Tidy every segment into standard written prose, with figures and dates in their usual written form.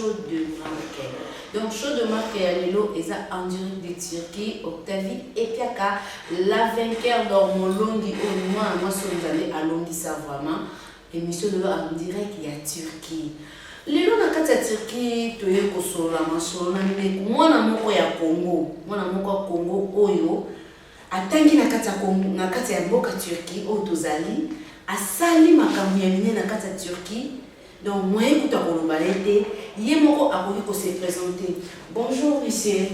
show de marque. Donc show de marque lelo eza en direct de Turquie, Octavie Epiaka, la vainqueur d'Ormolongi au moins moi sonzale alongi ça vraiment émission de en direct il y a Turquie. Lelo na kati ya Turquie toye kosola masolo na mine mwana moko ya Congo, mwana moko ya Congo oyo atangi na kati ya Congo na kati ya mboka Turquie oyo tozali asali makambo ya mine na kati ya Turquie. Donc moi écoute à Colombalete, yemoko a voulu se présenter. Bonjour monsieur.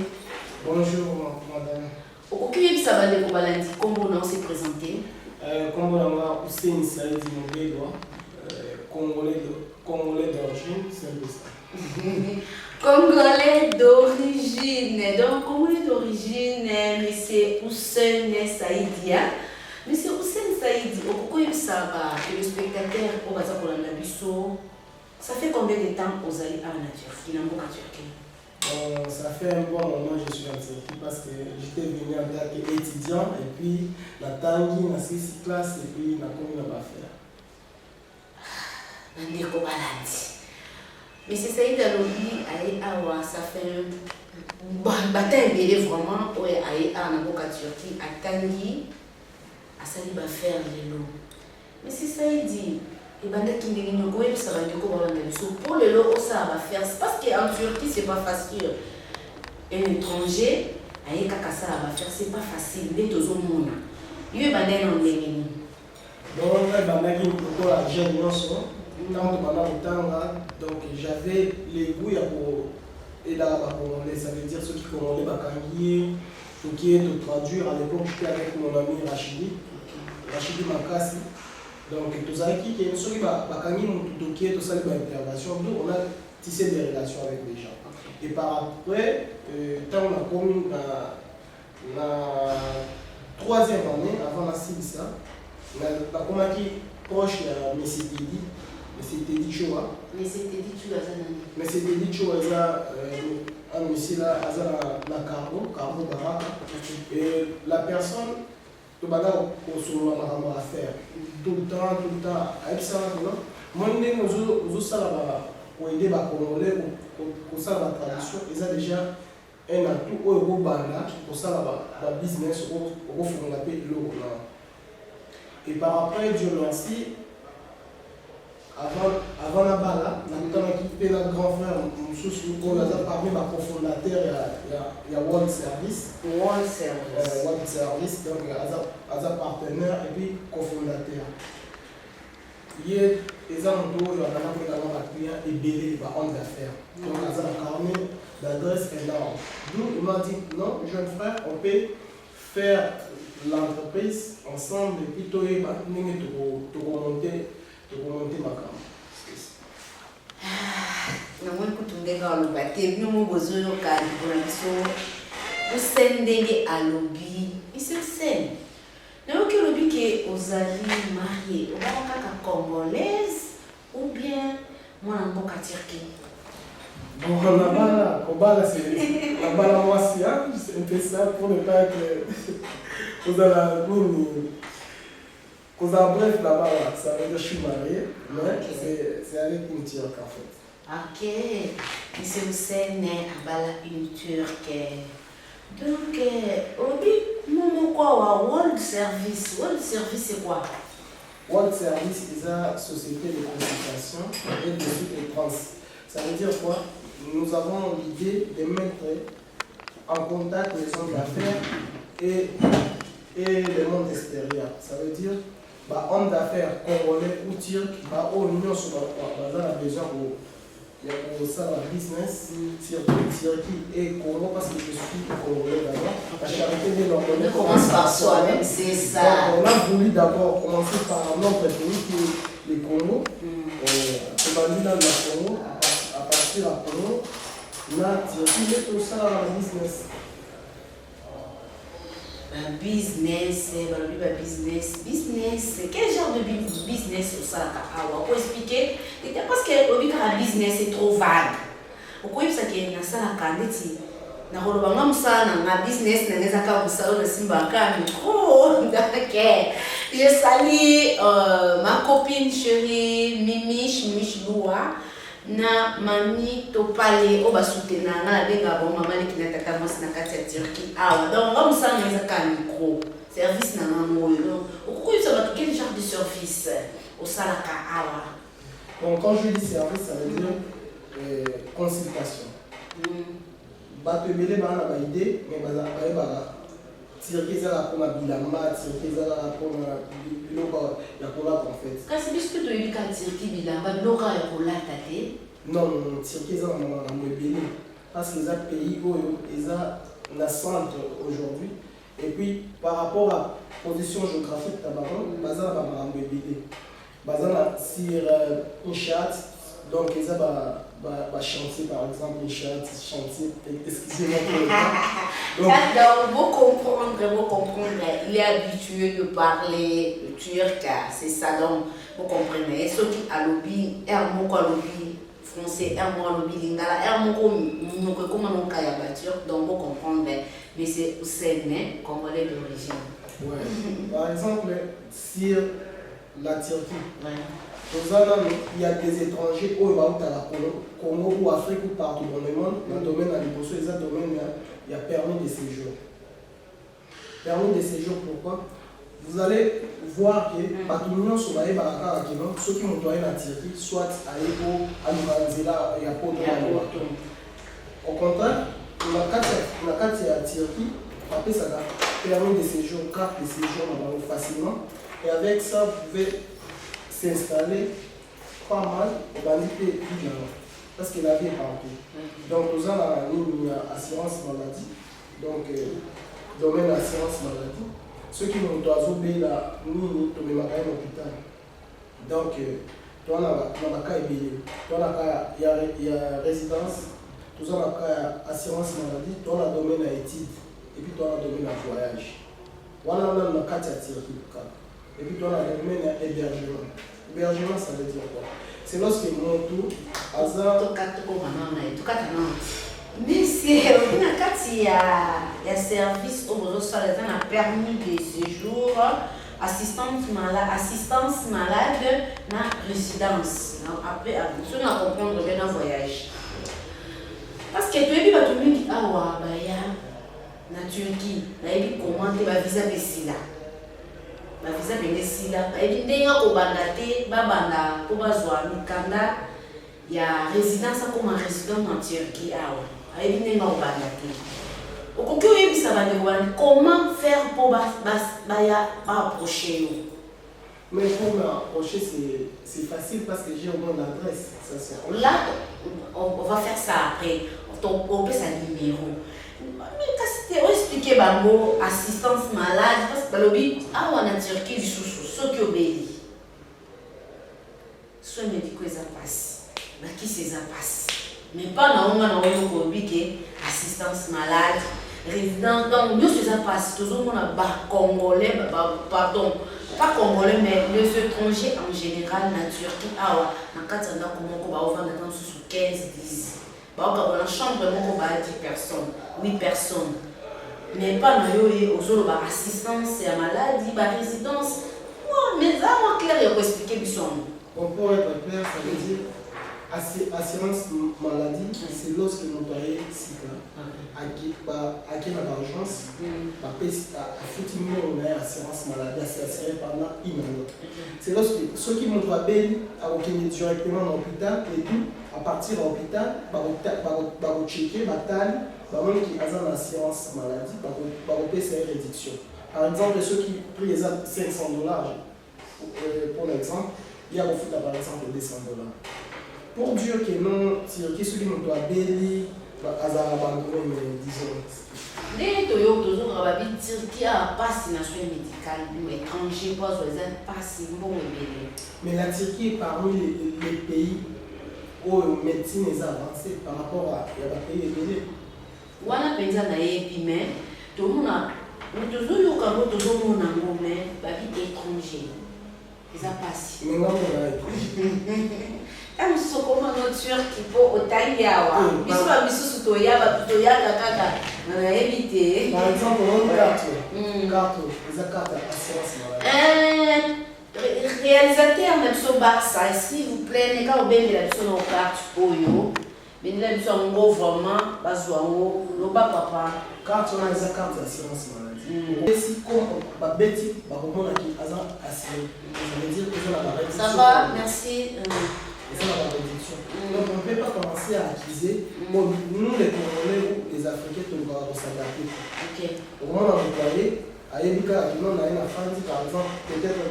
Bonjour madame. Ok, ça va de Kobalandi, comment on s'est présenté? Comme on a Hussein Saïdi Mouguedoua, Congolais d'origine, c'est un peu ça. Congolais d'origine, donc Congolais d'origine, monsieur Hussein Saïdia. Monsieur Hussein Saïdi, pourquoi ça va que le spectateur au Baza Kolanda Bisso, ça fait combien de temps aux alliés à la Turquie, dans la Turquie? Ça fait un bon moment que je suis en Turquie parce que j'étais venu en tant qu'étudiant et puis la tangi, la 6 classe et puis la commune n'a pas fait. Ndeko Balandi. Mais c'est Saïd Alobi, aïe awa, ça fait bataille belé vraiment, ouais, aïe à la Turquie, à Tangi, à Saliba faire les lots. Mais c'est Saïd dit, et banda qui ne goye ça va du coup pour le lot, ça va faire. C'est parce qu'en Turquie, c'est pas facile. Un étranger, aïe kaka ça va faire, c'est pas facile. Dès que au monde, il y a banda non les donc banda qui pour la jeune notion. Donc j'avais les goûts pour et là ça veut dire ceux qui commandaient Bakangi, qui est de traduire. À l'époque j'étais avec mon ami Rachidi Makassi. Donc tous qui est ceux qui Bakangi qui est tout ça l'intervention. Nous on a tissé des relations avec les gens. Et par après quand on a commis la 3e année avant la CISA, la commune proche de M. Teddy. Mais c'était dit Choua. Mais c'était dit Choua. Mais c'était dit Choua, un monsieur là, la Carbo Baraka. Et la personne, tu vas là au solo à faire. Tout le temps, avec ça, moi, nous ça pour aider les Congolais, pour ça la tradition, ils ont déjà un atout au Banda, pour ça la business, au fond la paix l'eau. Et par après, Dieu merci. Avant la balle, on a équipé notre grand frère, on a parmi ma cofondateur, il y a World Service. World Service, donc il y a partenaire et puis cofondateur. Il y a des gens qui ont un client et belé, un homme d'affaires. Donc il y a un carnet d'adresse énorme. D'où il m'a dit non, jeune frère, on peut faire l'entreprise ensemble et puis tu vas remonter. namoni kutundeka aloba te bino mo bozoyoka likolo na biso Hussein ndenge alobi ise Hussein nayoki olobi ke ozali marie obala kaka congolaise ou bien mwana mboka Turquie? Bon, c'est la bala mwasi, c'est un peu ça pour ne pas être aux alentours. Bref, là-bas, ça veut dire que je suis marié, mais c'est avec une Turque en fait. Ok, monsieur Hussein abala une Turque. Donc, Obi, mon quoi, World Service. World Service, c'est quoi? World Service, c'est une société de consultation et de suite et trans. Ça veut dire quoi? Nous avons l'idée de mettre en contact les hommes d'affaires et le monde extérieur. Ça veut dire hommes d'affaires congolais ou turcs, au Union sur la besoin pour ça la business, surtout Turquie et Congo, parce que je suis congolais d'abord. La charité de l'Orient commence par soi-même, c'est ça. Donc, on a voulu d'abord commencer par notre pays qui est le Congo. On a mis dans le Congo, à partir de Congo, la Turquie met tout ça dans la business. Business, quel genre de business ça on peut expliquer parce que le business est trop vague. Pourquoi ça qui est ça la candidate na rolobanga musana na business na neza ka musalo na simba ka micro d'accord. Je salue ma copine chérie Mimiche Loua na mami to pale o basoutenanga na benga bon maman qui na tata moi na kati ya Turquie awa donc on ça na ka micro service na nango yo okuyi ça va quel genre de service au salaka awa. Donc quand je dis service ça veut dire consultation. Bato ebele bana ba idée mais ba Turquie ça la pour bilamba Turquie ça la pour biloko ya kola en fait. Kasi biso to yika Turquie bilamba biloko ya kola tate. Non, Turquie ça na ebele parce que les pays oyo eza na centre aujourd'hui et puis par rapport à position géographique tabaron baza na makambo ebele. Baza na sur une charte donc ils ont chantier par exemple une charte chantier excusez-moi pour le temps. Donc vous comprendre il est habitué de parler le turc c'est ça donc vous comprenez ceux qui a lobby moko lobby français moko lobby lingala moko moko comme on kaya bature donc vous comprendre mais c'est Oussène congolais d'origine. Ouais. Par exemple sur la Turquie. Ouais. Il y a des étrangers au Congo ou Afrique ou partout dans le monde, dans le domaine agriculture, il y a permis de séjour. Permis de séjour, pourquoi? Vous allez voir que Batoumion sur la ceux qui ont donné la Turquie, soit à Ego, à Nouveau-Zélande et à Poto. Au contraire, la carte de la Turquie, après ça a permis de séjour, carte de séjour facilement. Et avec ça, vous pouvez s'installer pas mal au bandit parce que la vie est partout. Donc, nous avons une assurance maladie, donc domaine assurance maladie. Ceux qui ont obéi la nuit, ils ont un hôpital. Donc, toi, il y a résidence, tout ça, assurance maladie, toi, la domaine à études, et puis toi, la domaine à voyage. Voilà, on a une carte à tirer. Et puis toi, la domaine à hébergement. Hébergement, ça veut dire quoi? C'est lorsque mon tour, hasard. Mais c'est il y a service au besoin de permis de séjour, assistance malade, na résidence. Après, si on a comprendre bien un voyage. Parce que tu es bien tout le monde qui a na Turquie, na comment tu vas visa pesila. Ba visa pesila, et ndenga ko bandate, ba banda ko bazwa mikanda ya résidence comme un résident en Turquie awa. Et ndenga ko bandate. Okoki oyebisa bande comment faire pour approcher. Mais pour m'approcher, c'est facile parce que j'ai au moins l'adresse. Là, on va faire ça après. On peut sa numéro. Mais quand tu expliqué bango assistance malade parce que lobby on a Turquie du sous qui obéit. Soit médicaux ça passe. Mais qui ça passe? Mais pas dans on que assistance malade, résident donc nous ça passe toujours on a congolais pardon, pas congolais mais les étrangers en général na Turquie na katanda comment on va vendre dans sous 15 10. Dans la chambre, on va 10 personnes, 8 personnes. Mais pas dans le assistance à maladie, la résidence. Mais ça, moi, clair, il faut expliquer du son. On peut être clair, ça veut dire assurance maladie, c'est lorsque l'employé à qui la urgence, à on a assurance maladie, c'est assuré pendant une année. C'est lorsque ceux qui m'ont trouvé à directement dans l'hôpital et tout, à partir de l'hôpital, on checker, qui ont une assurance maladie, on payer sa réduction. Par exemple, ceux qui prient $500, pour l'exemple, il y a au foot par exemple $200. Pour dire que non, ceux qui m'ont trouvé disons. Dès toujours Turquie a passe national médical, étranger, passe bon mais la Turquie est parmi les pays où la médecine est avancée par rapport à les pays évolués. On a pensé à mais tout le monde a toujours étranger. Ils ont passé. Mais non, on sokoma no Turquie po otangiawa biso ba bisusu toyaba kaka na éviter par exemple on carte les carte assurance maladie réalisateur na biso Barça, s'il vous plaît, ne ka obengela biso na carte oyo. Bendela biso ngo vraiment bazwa ngo loba papa. Carte on a des cartes d'assurance maladie. Et si comme babeti bakomona ki aza assuré, ça veut dire que la réduction. Ça va, merci. Et ça la réduction. Donc on ne peut pas commencer à accuser. Bon, nous les Congolais ou les Africains on va s'adapter. OK. Au moment où on employé à Yébika qui non a une France par exemple peut-être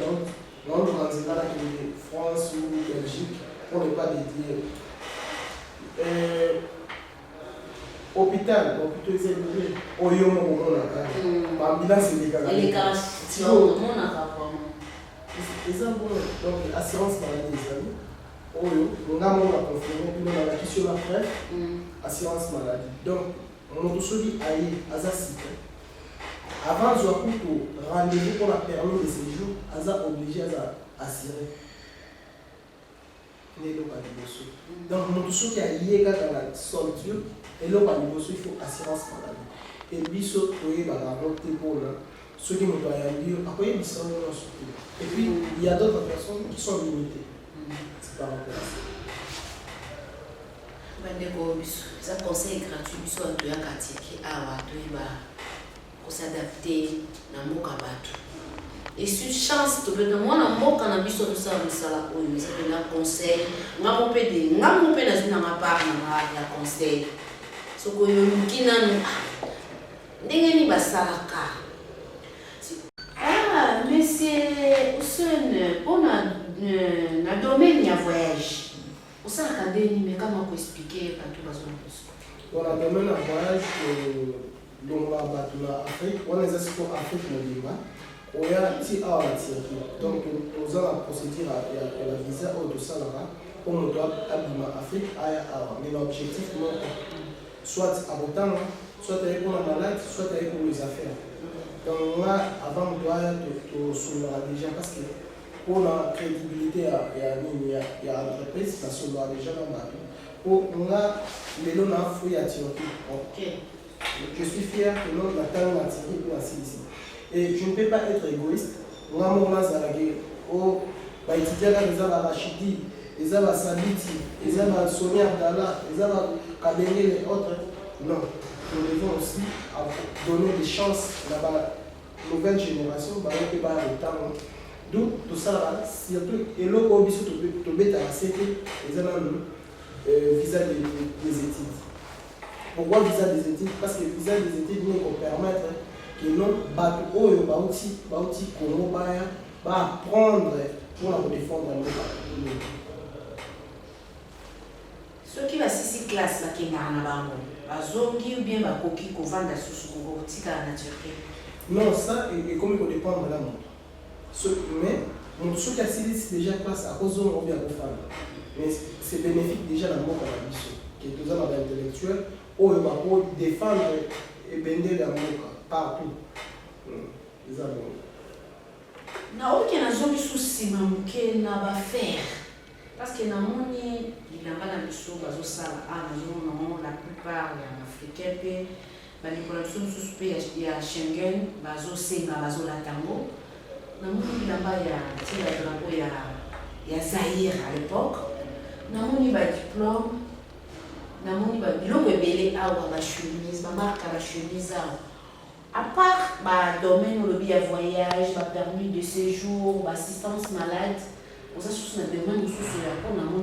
dans le Manzikala qui est France ou Belgique pour ne pas dédier. Hôpital, hôpital élevé, Oyomo on a ambulance et les cas on a pas exemple donc assurance maladie les amis. Oyo, on a confirmé puis on a la question après assurance maladie. Donc on a celui aïe azasite. Avant de rendez-vous pour la permis de séjour, aza obligé à assurer. Donc, mon tout qui a lié dans la solitude, et là, il faut assurance maladie. Et puis, ce qui est pour ceux qui m'ont dit, après, ils sont et puis, il y a d'autres personnes qui sont limitées. C'est pas rapport à ça. Ça conseil gratuit, il faut s'adapter à Mokabatu. Et sur chance, tu peux demander à moi quand on a vu sur le sol, ça là, oui, ça donne un conseil. On a coupé des, on a coupé dans une part, on a conseil. Ce que nous qui n'en n'est pas salaka. Ah, monsieur Ousseine, on a domaine il y a voyage. Au salaka déni, mais comment on peut expliquer quand tout va se passer? On a domaine à voyage donc là, la Afrique, on est assis pour Afrique mondiale. On a ici à la Turquie. Donc, nous avons la procédure à la visa au de Salara pour nous doit abîmer Afrique à mais l'objectif, soit à Bhutan, soit pour la malade, soit pour les affaires. Donc, là, avant, on doit être sur déjà parce que pour la crédibilité, il y a l'entreprise, parce qu'on doit déjà dans la vie. Pour là, les lots ont fouillé à Turquie. Je suis fier que l'on attend la Turquie pour la ici. Et je ne peux pas être égoïste. On a mon Nazaragé, oh, Baïtidia, les Aba Rachidi, les Aba Sabiti, les Aba Sonia Abdallah, les Aba Kabene et autres. Non, nous devons aussi donner des chances à la nouvelle génération, bah, on peut pas le temps. D'où tout ça, surtout, et l'autre, on peut être à accepter les Aba visa des études. Pourquoi visa des études? Parce que visa des études nous permettre que non, Oyo Bauti Congo va apprendre pour la défendre le ceux qui va 6 classes là qui n'ont pas bazongi ou bien bakoki ko vanda sous Congo tika na Turquie. Non, ça et comme il faut dépendre là mais mon ceux qui a 6 déjà classe à cause de mon bien pour femme. Mais c'est bénéfique déjà dans le monde qui est toujours dans l'intellectuel où il va défendre et bender la monde partout. Les amis. Na oki na zomi souci mamuke na ba faire parce que na moni bilamba na biso bazo sala na zomo non la plupart ya africains pe ba likolation sous pe ya Schengen bazo senga bazo la tango na moni bilamba ya tira drapeau ya Zaïre à l'époque na moni ba diplôme na moni ba biloko ebele awa ba chemise ba marque ba chemise awa. À part le domaine où il y a voyage, le permis de séjour, l'assistance malade, on a tous les domaines où on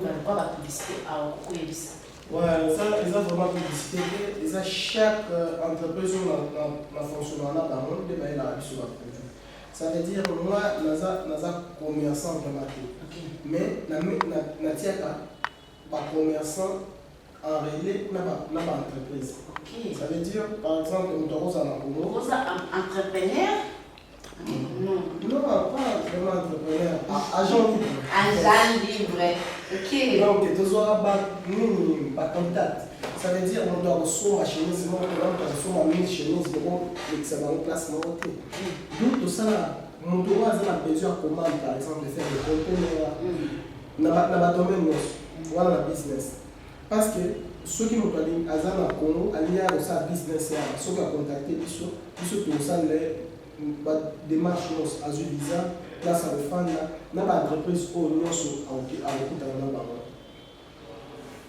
a pas la publicité à Okoyebisa. Ouais, ça, ils ont vraiment publicité. Ils ont chaque entreprise dans fonctionnement dans le monde, ils ont la sur la produit. Ça veut dire que moi, nous avons commerçant vraiment. Mais nous pas commerçant en relais, nous avons entreprise. Okay. Ça veut dire, par exemple, nous avons un entrepreneur? Non, pas vraiment entrepreneur, agent libre. Agent libre, ok. Donc, tu dois avoir contact. Ça veut dire qu'on doit recevoir la chemise, on doit recevoir la chemise, et que ça va en place. Donc, tout ça, on doit avoir besoin de commande, par exemple, de faire des conteneurs. Dans le domaine, voilà la business. Parce que ceux qui m'ont dit à Zana Congo, il y a aussi business, ceux qui ont contacté, ils sont tous les démarches à visa place à défendre, n'a pas d'entreprise au nom à l'écoute à la banque.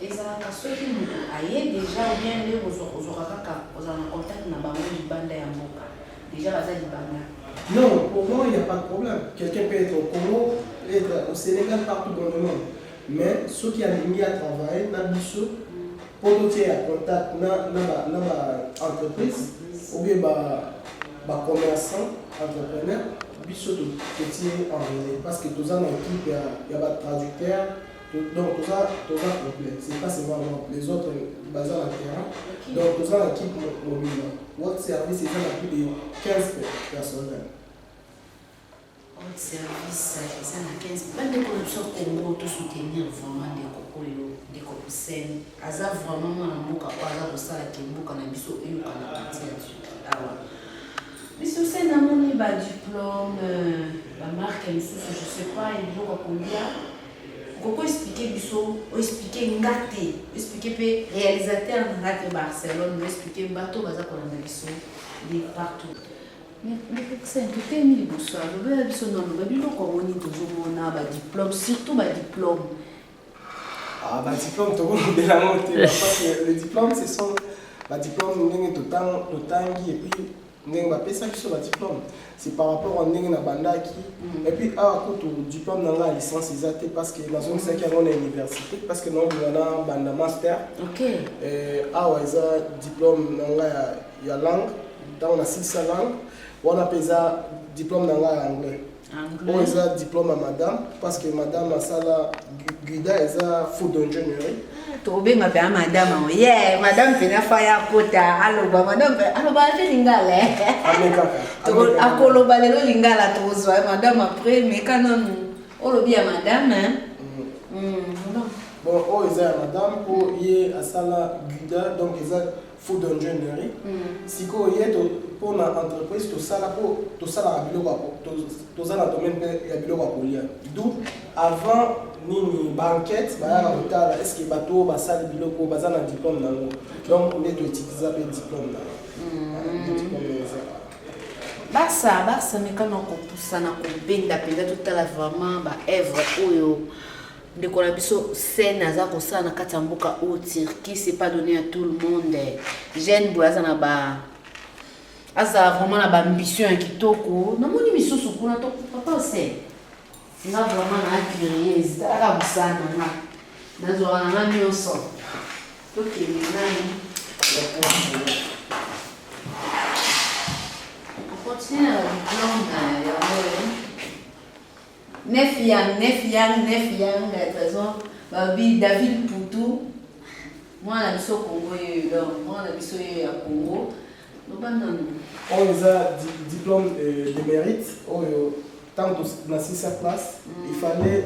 Et ça a ceux qui nous aillent déjà ou bien les aux orakaka, aux en contact na bango du banda ya mboka. Déjà baza du banda. Non, pour moi, il n'y a pas de problème. Quelqu'un peut être au Congo, être au Sénégal, partout dans le monde. Mais ceux qui ont mis à travailler, dans le pour nous à contact dans l'entreprise, ou bien les commerçants, entrepreneurs, biso de petit en relais. Parce que tous en équipe, il y a pas de traducteur. Donc tout ça complet. C'est pas seulement les autres basés à la terrain. Donc tout ça l'équipe mobile. Votre service est à plus de 15 personnes. Votre service est à 15. Même des corruptions Congo, tout soutenir vraiment des cocos, des cocos. Aza vraiment un mot à part ça la Kimbo quand on a biso et on a parti là-dessus. Mais ce c'est un mon diplôme, la marque je sais pas, il faut combien. Pourquoi expliquer Bissot, expliquer Ngate, expliquer réalisateur de Barcelone, expliquer bateau baza pour la Bissot, de partout. Mais c'est un peu mis Bissot, le bel Bissot non, le bel comme on est toujours on a diplôme, surtout ma diplôme. Ah bah diplôme, tout le monde est là, parce que le diplôme c'est son, bah diplôme on est tout le temps et puis on va payer ça sur le diplôme. C'est par rapport à un banda qui et puis à côté du diplôme dans la licence exacte parce que dans une seconde on est université parce que nous on a banda master. OK. Ah ouais ça diplôme dans la langue dans la 6 langues on a payé ça diplôme dans la anglais. On a diplôme à madame parce que madame a ça là guida est ça food engineering. Tobe ma pea madame yeah madame pena fire kota aloba madame aloba te lingala to akoloba lelo lingala tozwa madame après mais canon olobi ya madame non bon oh eza madame pour y a sala guida donc eza food engineering siko y pour na entreprise to sala biloko to sala domaine ya biloko kolia d'où avant nini banquette baya hôtel est-ce que bateau basali biloko bazana diplôme nango donc on est utiliser le diplôme basa mais quand on pousse na ko benda penda tout à la vraiment ba œuvre oyo ndeko na biso scène aza ko sana kati mboka au Turquie c'est pas donné à tout le monde jeune boaza na ba asa vraiment na ba ambition ya kitoko na moni misusu kuna to papa c'est nga vraiment na curieuse taka busana na nazo na mioso OK nani on continue la diplôme ya neuf yang de raison babi David Poutou moi na biso Congo moi na biso ya Congo on a diplôme de mérite tant dans cette place, il fallait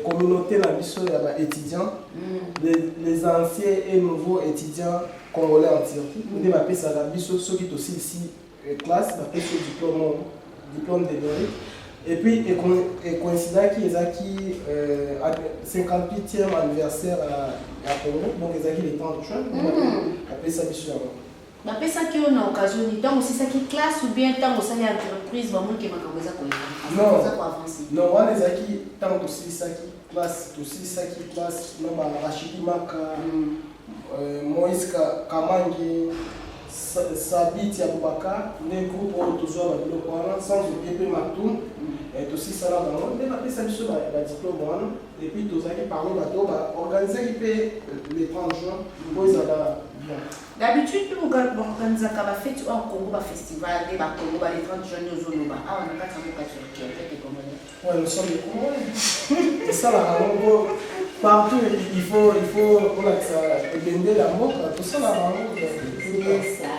communauté la mission étudiants, les anciens et nouveaux étudiants congolais en Turquie. On a appelé ça la mission ceux qui sont aussi ici classe, on appelle ce diplôme de mérite. Et puis coïncident qui est qui 58e anniversaire à Congo, donc ils ont qui les 30 juin, on a appelé ça mission. Ma pesa qui on a occasion ni tant aussi ça qui classe ou bien tant aussi entreprise vraiment qui m'a commencé non ça pour avancer non on les acquis tant aussi ça qui classe non bah Rachidi Maka Moïse Kamangi Sabit Abubakar les groupes toujours avec le Coran sans oublier Matoum et aussi ça là dans on a fait ça sur la diplôme et puis tous qui parlent bateau organiser qui fait les 30 juin pour ça là bien. D'habitude, nous organisons un fête au Congo, un festival, des Congo, les 30 jeunes aux Zoloba. Ah, on a 4 ans de Turquie, en fait, des Congolais. Oui, nous sommes des Congolais. C'est ça, là, partout, il faut blender la mort, tout ça, là, c'est ça.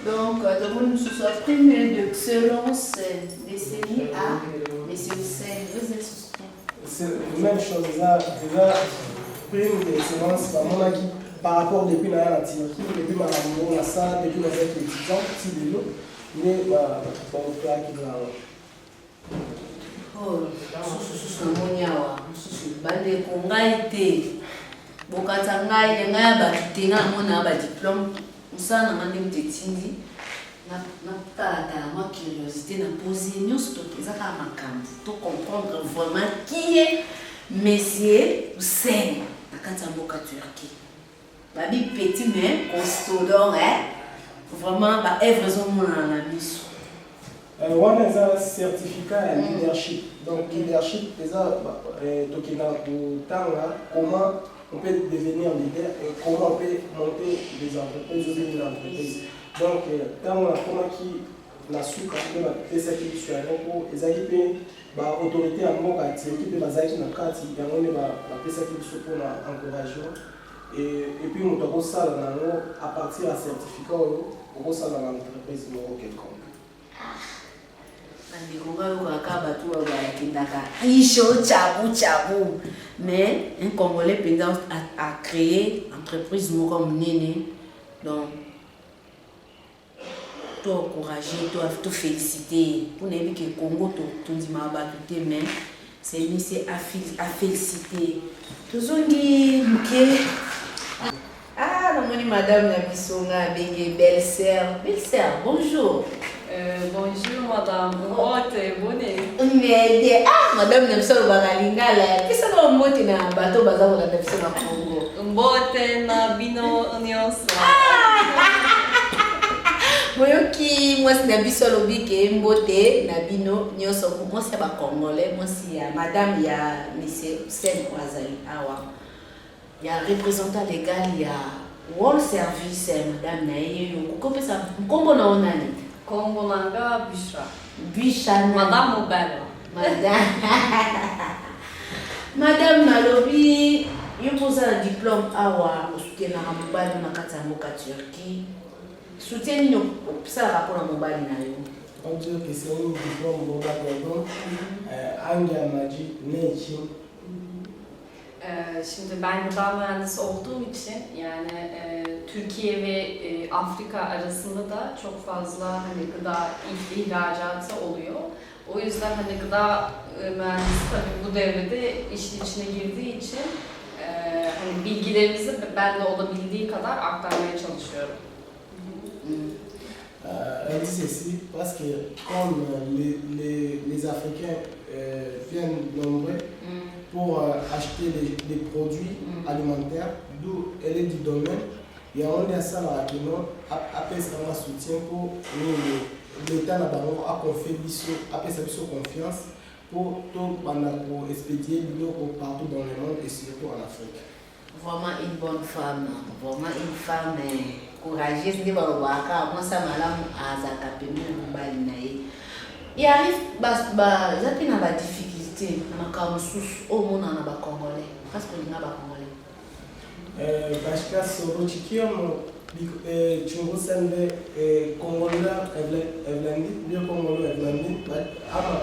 Donc, nous sommes primés d'excellence décennie à Monsieur Hussein, vous êtes soutenu. C'est la même chose, déjà, prime d'excellence, par rapport depuis la Turquie, depuis ma maman, ça, depuis les étudiants, si de l'eau, mais bon, qui va. Oh, c'est Moniawa, c'est Bande Kongaïté, Bokatanga, Yanga, Batina, mon diplôme, ça n'a pas de tindi. ma curiosité, na poser nous to comprendre vraiment qui est Monsieur Hussein na Kanzamboka Turquie. Babi petit mais costaud vraiment ba œuvre sont mon na miso. On a un certificat de leadership. Donc leadership déjà tokina ko tanga comment on peut devenir leader et comment on peut monter des entreprises ou une entreprise. Donc, quand on a commencé la soupe, on a fait cette émission, les équipes, l'autorité en mot, les équipes, les équipes, on a fait cette émission pour encourager. Et puis, on a fait ça à partir d'un certificat, on a fait ça dans l'entreprise quelconque. Mais un Congolais a créé une entreprise comme Néné. Donc, tout encourager, tout féliciter. Pour ne pas que le Congo tout dit mais c'est à féliciter. Tout ça ah, la madame Nabisonga, belle-sœur. Belle-sœur, bonjour. Bonjour madame, bonne. Ah, madame Nabisonga Bagalingala. Qu'est-ce que vous avez na bateau baza na Nabisonga Congo? Mbote na bino nyonso. Moyoki moi c'est Nabiso lobi ke mbote na bino nyonso. Moi c'est ba Congolais, moi c'est madame ya monsieur Hussein Ouazali awa. Il y a représentant légal, il y a World Service, madame Naye. Comment ça? Comment on a dit? Congo Nanga Bishra. Bishra. Madame Mobile. Madame Nalobi, il pose un diplôme à soutien à Mobile na Kanzamboka Turquie. Soutien ça rapport à Mobile na yo. On dit que c'est un diplôme Mobile. Anga Maji Nechi. Şimdi ben gıda mühendisi olduğum için yani Türkiye ve Afrika arasında da çok fazla hani gıda ihracatı oluyor. O yüzden hani gıda mühendisi tabii bu devrede işin içine girdiği için hani bilgilerimizi ben de olabildiği kadar aktarmaya çalışıyorum. Elle dit ceci parce que comme les Africains viennent nombreux pour acheter des produits alimentaires, d'où elle est du domaine, et on est à ça là, après ça on soutien pour l'État a confié sa confiance pour tout pour expédier partout dans le monde et surtout en Afrique. Vraiment une bonne femme, vraiment une femme courageuse. Moi ça m'a il arrive il y a des difficultés au monde Congolais parce qu'on a Congolais. Parce que sur le chiquion chungu sende Congolais bien Congolais ama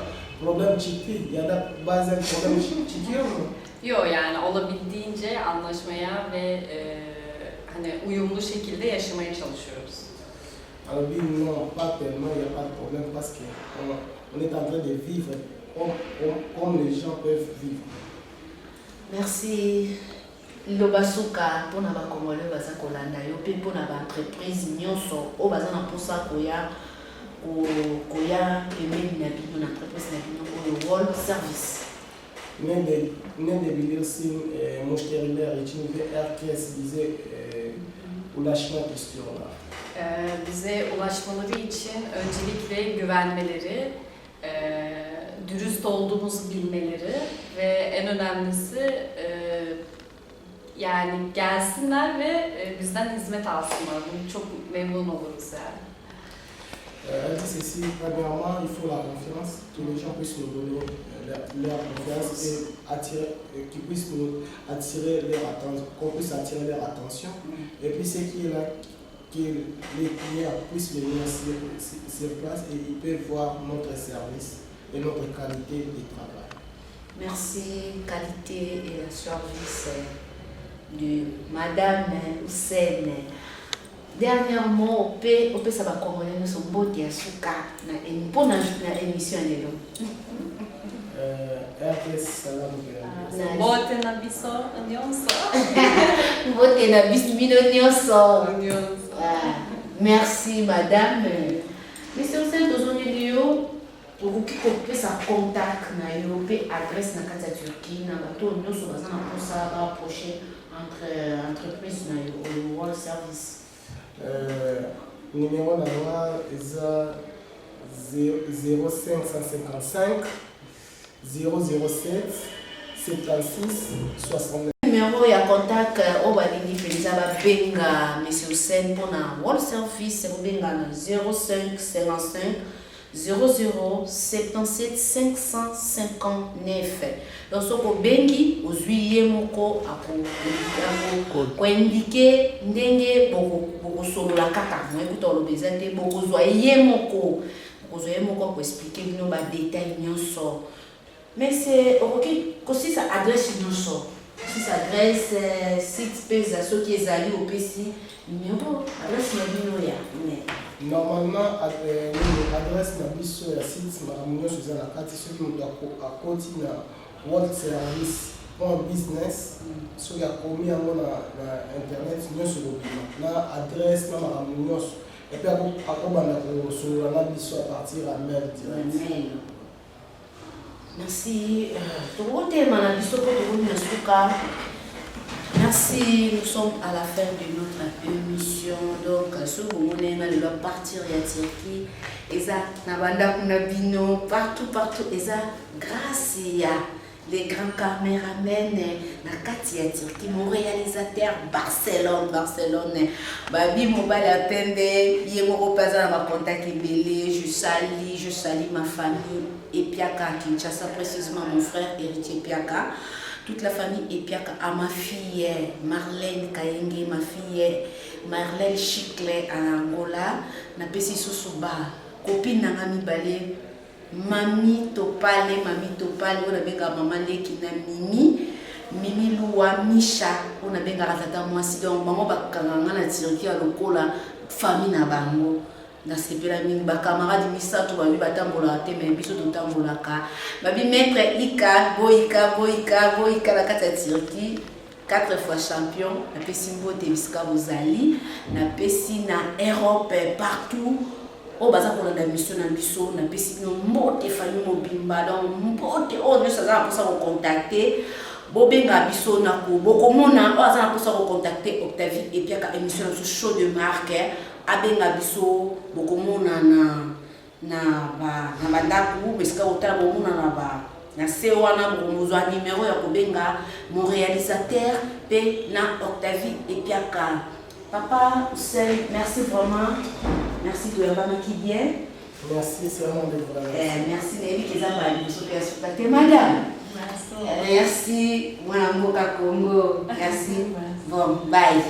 problem çıktı ya da bazen problem çıkıyor mu? Yok yani olabildiğince anlaşmaya ve hani uyumlu şekilde yaşamaya çalışıyoruz. Alors oui, non, pas tellement, il n'y a pas de problème parce qu'on est en train de vivre comme les gens peuvent vivre. Merci. Lobasuka pour na ba Congolais baza kolanda yo pe pour na ba entreprise nyonso o baza na posa koya pemeli na bino na entreprise na bino o World Service. Nem debilirsin müşteriler için ve herkes bize ulaşmak istiyorlar. Bize ulaşmaları için öncelikle güvenmeleri, dürüst olduğumuzu bilmeleri ve en önemlisi yani gelsinler ve bizden hizmet alsınlar. Bunu çok memnun oluruz yani. Elle dit ceci, premièrement, il faut la confiance, que les gens puissent nous donner leur confiance et qu'ils puissent nous attirer leur attention, qu'on puisse attirer leur attention. Et puis ce qui est là, que les clients puissent venir sur place et ils peuvent voir notre service et notre qualité de travail. Merci, qualité et service de Madame Hussein. Dernièrement, on peut savoir comment nous sommes beaux et souka pour la émission de RTS Salam. Mbote na biso nyonso. Mbote na biso nyonso. Merci madame. Mais c'est au sein de zone yo pour qui kopesa contact na yo pe adresse na kati ya Turquie na bato nyonso baza na mposa rapprocher entre entreprise na yo World Service. Numéro na moi eza 0555 007 76 69. Numéro ya contact au balingi penza babenga monsieur Sen pona World Service babenga na 0555 00 77 559. Donc soko bengi ozwi ye moko ako indiquer ndenge boko solola kaka mo ekuta olobeza te boko zwa ye moko ko expliquer bino ba détail nyonso. Mais c'est OK aussi ça adresse nyonso. Si ça adresse site pesa ceux qui ezali au PC numéro adresse na bino ya normalement adresse na biso ya site makambo nyonso eza na kati soki moto akoti na World Service business soki akomi yango na internet nyonso kobima na adresse na makambo nyonso epe akobanda kosolola na biso à partir ya mail direct. Merci. Merci, nous sommes à la fin de notre émission. Donc, ce moment on doit partir à Turquie. Eza Nabanda Kunabino, partout, Eza, grâce à les grands caméramens, Nakatia Turquie, mon réalisateur Barcelone. Babi Mobile attendent, Yemoro Pazan m'a contacté Belé, je salue ma famille, Epiaka Kinshasa, précisément mon frère héritier Epiaka. Toute la famille Epiaka, à ma fille Marlène Kayenge, ma fille Marlène Chiclet à Angola, na pesi Sosuba, copine Nangami Balé, Mami Topale, on a benga maman Leki na Mimi Loua Misha, on a benga ratata moi si donc maman bakanga na Turquie à lokola famille na bango. Na sepela mingi ba camarade misato ba batambola te mais biso totambola ka babi maître Ika boika la kata Turquie 4 fois champion na pesi mbote biska bozali na pesi na Europe partout o baza ko na mission na biso na pesi no mbote famille mobimba donc mbote o ne saza pour ça ko contacter bobenga biso na ko bokomona o aza pour ça ko contacter Octavie et puis ka émission sur show de marque abenga biso bokomona na bandaku parce que otala bomona na ba na sewana bokomozwa numéro ya kobenga mon réalisateur pe na Octavie et Piaka. Papa Hussein, merci vraiment. Merci de l'avoir qui bien. Merci, c'est vraiment de vous. Merci Névi qui a parlé de ce que tu as fait, madame. Merci. Merci, Mwana Mboka Congo. Merci. Bon, bye.